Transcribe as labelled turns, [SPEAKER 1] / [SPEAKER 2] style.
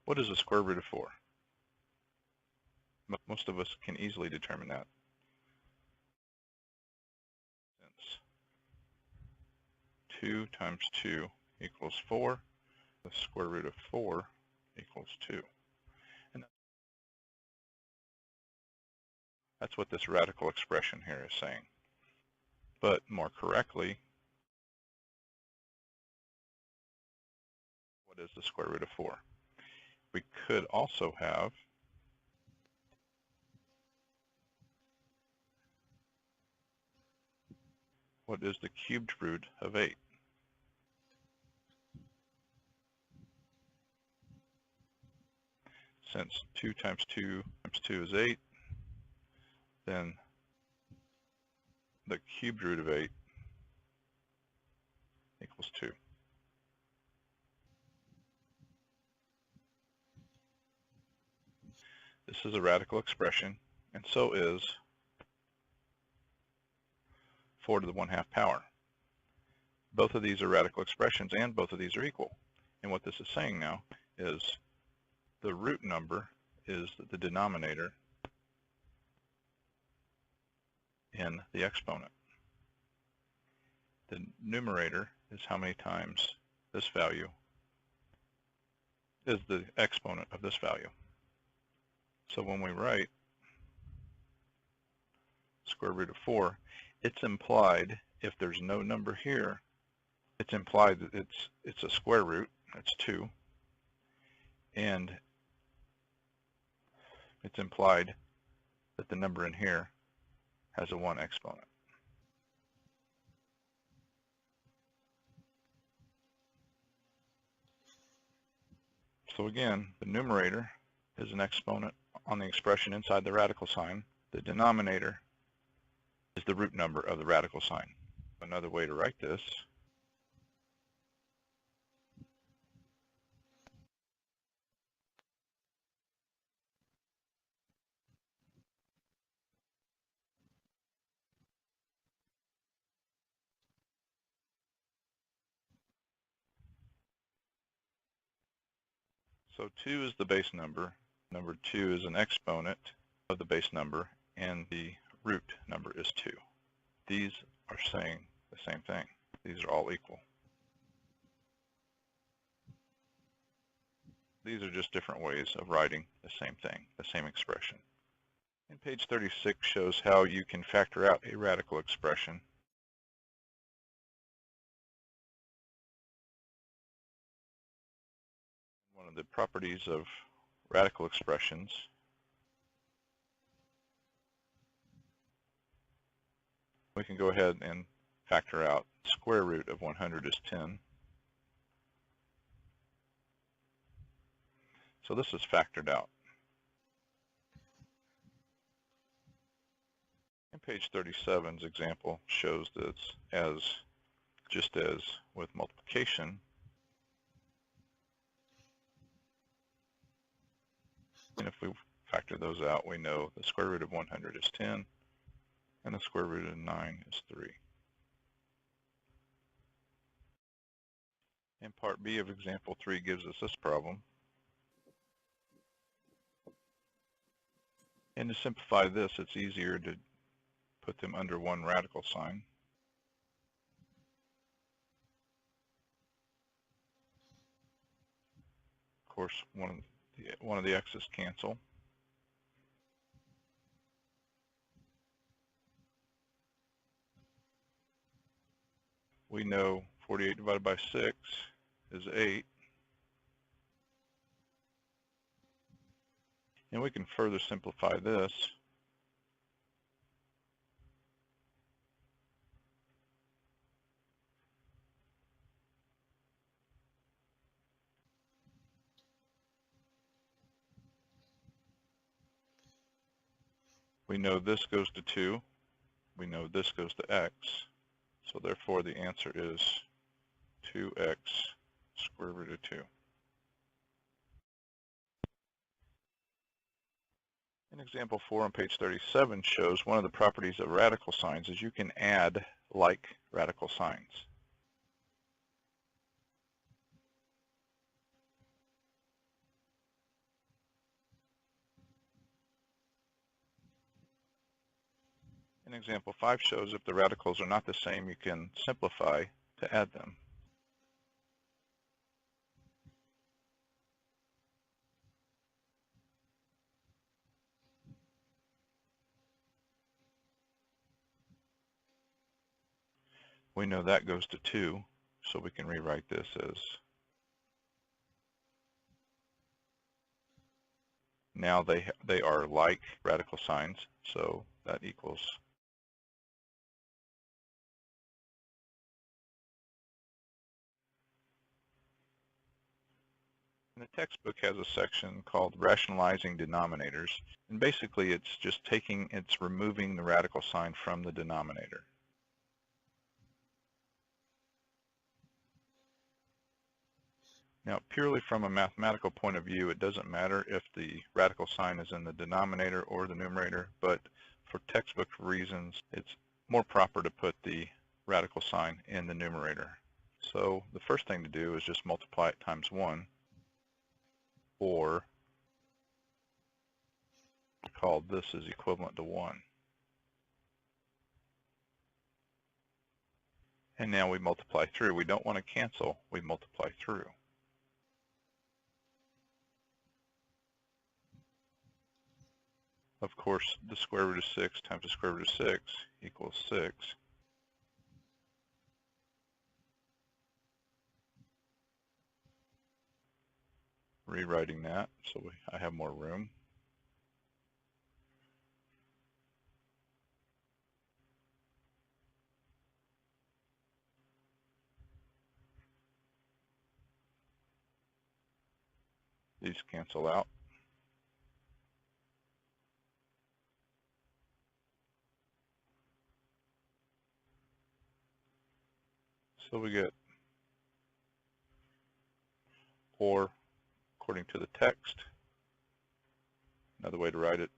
[SPEAKER 1] What is the square root of 4? Most of us can easily determine that. Since 2 times 2 equals 4, the square root of 4 equals 2. And that's what this radical expression here is saying. But more correctly, what is the square root of 4? We could also have what is the cubed root of 8? Since 2 times 2 times 2 is 8, then the cubed root of 8 equals 2. This is a radical expression, and so is 4 to the 1/2 power. Both of these are radical expressions, and both of these are equal. And what this is saying now is the root number is the denominator in the exponent. The numerator is how many times this value is the exponent of this value. So when we write square root of 4, it's implied, if there's no number here, it's implied that it's a square root, that's 2, and it's implied that the number in here has a 1 exponent. So again, the numerator is an exponent on the expression inside the radical sign. The denominator is the root number of the radical sign. Another way to write this so 2 is the base number. Number 2 is an exponent of the base number, and the root number is 2. These are saying the same thing. These are all equal. These are just different ways of writing the same thing, the same expression. And page 36 shows how you can factor out a radical expression. One of the properties of radical expressions we can go ahead and factor out square root of 100 is 10. So this is factored out. And page 37's example shows this as just as with multiplication. And if we factor those out, we know the square root of 100 is 10, and the square root of 9 is 3. And part B of example 3 gives us this problem. And to simplify this, it's easier to put them under one radical sign. Of course, one of the x's cancel. We know 48 divided by 6 is 8. And we can further simplify this. We know this goes to 2. We know this goes to x. So therefore the answer is 2x square root of 2. And example 4 on page 37 shows one of the properties of radical signs is you can add like radical signs. And example 5 shows if the radicals are not the same, you can simplify to add them. We know that goes to 2, so we can rewrite this as now they are like radical signs, so that equals. And the textbook has a section called Rationalizing Denominators, and basically it's removing the radical sign from the denominator. Now, purely from a mathematical point of view, it doesn't matter if the radical sign is in the denominator or the numerator, but for textbook reasons, it's more proper to put the radical sign in the numerator. So the first thing to do is just multiply it times 1, or called this is equivalent to 1. And now we multiply through. We don't want to cancel, we multiply through. Of course, the square root of 6 times the square root of 6 equals 6. Rewriting that so I have more room. These cancel out. So we get, or according to the text, another way to write it